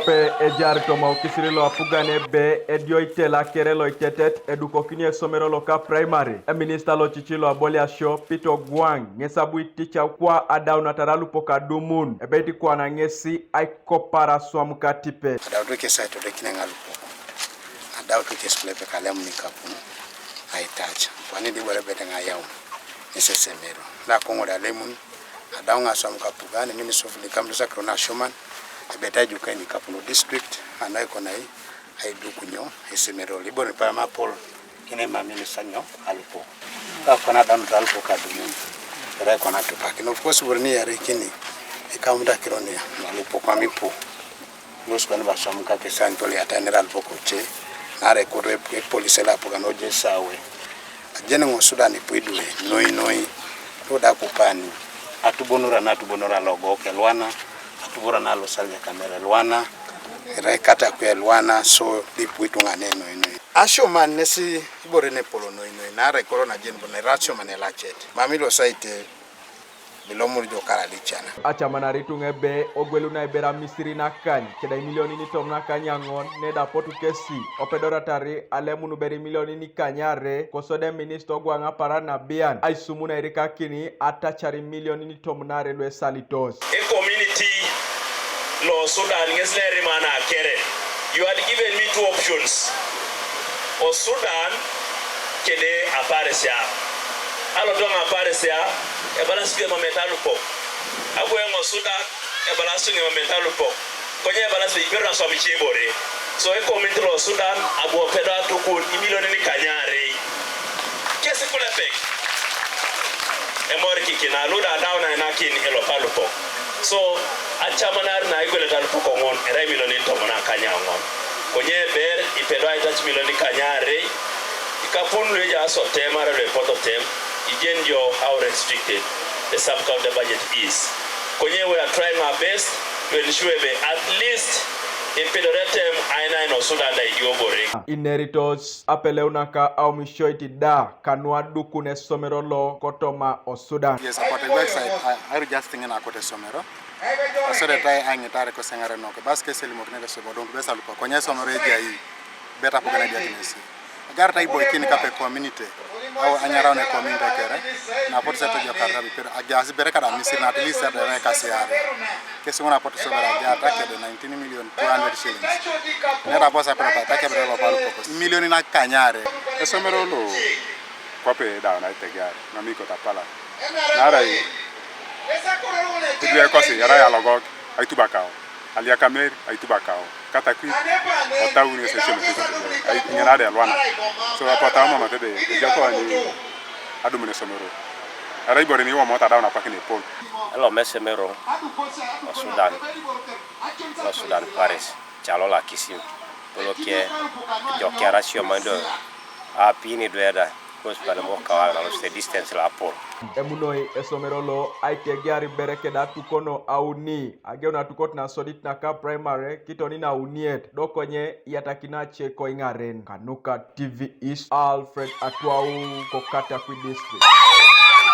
kope ejar tomo kisirilo apugane be edio itela kerelo itetet edukokini esomero loka primary minister lo chichilo aboli asho Peter Gwang ngesabu iticha kwa adauna taralu poka dumun ebeti kwa na ngesi aikopara swamka tipe adauto kesa to dekine ngalupo adauto keslepe kalemu nikapu aitacha kwani dibore bete ngayawu esesemero la kongola lemun adaunga swamka pugane minister of likamdusa krona shoman ebeta jukani kapuno district anaiko nai aidukunyo esemero libone pa mapol kine mamini sanyo alpo ka kona dan alpo kadumu era kona tupaki no of burni yare kini ikamda kironia alpo kwa mipo nusu kana bashamuka ke santole atanera alpo koche nare kore police la pogano je sawe ajene ngo Sudan ipuidwe noi roda kupani atubonora logo ke lwana atubora nalo salnya kamera lwana rekata kwa lwana so dipuitu nganeno ino asho man nesi ibore ne polo no na re corona jen bone ratio manela chet mamilo site bilomur jo kala lichana acha manaritunge be ogwelu na ibera misiri na kani keda milioni ni tomna kanyangon ne da potu kesi opedora tari alemunu beri milioni ni kanyare kosode minister gwanga parana bian aisumuna erika kini atachari milioni ni tomnare lwe salitos a community law Sudan ngesleri mana kere you had given me two options o Sudan kede aparesia alo donga aparesia e balansu ma metalu po agwe ngo Sudan e balansu ma metalu po konye balansu ibera so michibore so e community law Sudan abo peda to ku milioni ni kanyare kesi kule pek e mori kikina luda dauna na kin elo palu po so achamanar na igole dalpo ko ngon era milioni to mona kanya ngon konye ber ipedo ita milioni kanyare ikapunu ya so tema re poto tem again your how restricted the sub county budget is konye we are trying our best to ensure that at least impedoretem aina no Sudan da idiobore ineritos apeleunaka au mishoiti da kanwa dukune somero lo kotoma o Sudan. Yes, about the website I just thinking akote somero so that I angitare ko sengare no ke baske seli motne de sobo donc besa luko konya somero eja yi beta ko gana dia kinesi garta ibo kini kape community au anyara ne community kere na pot seto jo karra bi pero agasi bere kada misir na at least de ne kasiare kesi ngona pot so bere agata ke de 19 million 200 shillings ne da posa pero ta ke bere lo palu poko milioni na kanyare somero lo kwape da na itegare na miko tapala nara yi Tudia kosi yara ya logok aitubakao alia kamer aitubakao katakwi otawuni se cheme ai nyana de lwana so apata mama tede jako ni adumune somero ara ibore ni wo mota dauna pakini pol elo mesemero Sudan Paris chalo la kisim polo que yo que ratio mando a pini doeda cos para mo kawa na lo distance la por emunoi esomero lo aike gari bereke da tukono auni ageona tukot na sodit na ka primary kitoni na uniet dokonye yatakina cheko ingaren Kanuka TV is Alfred Atwau kokata kwi district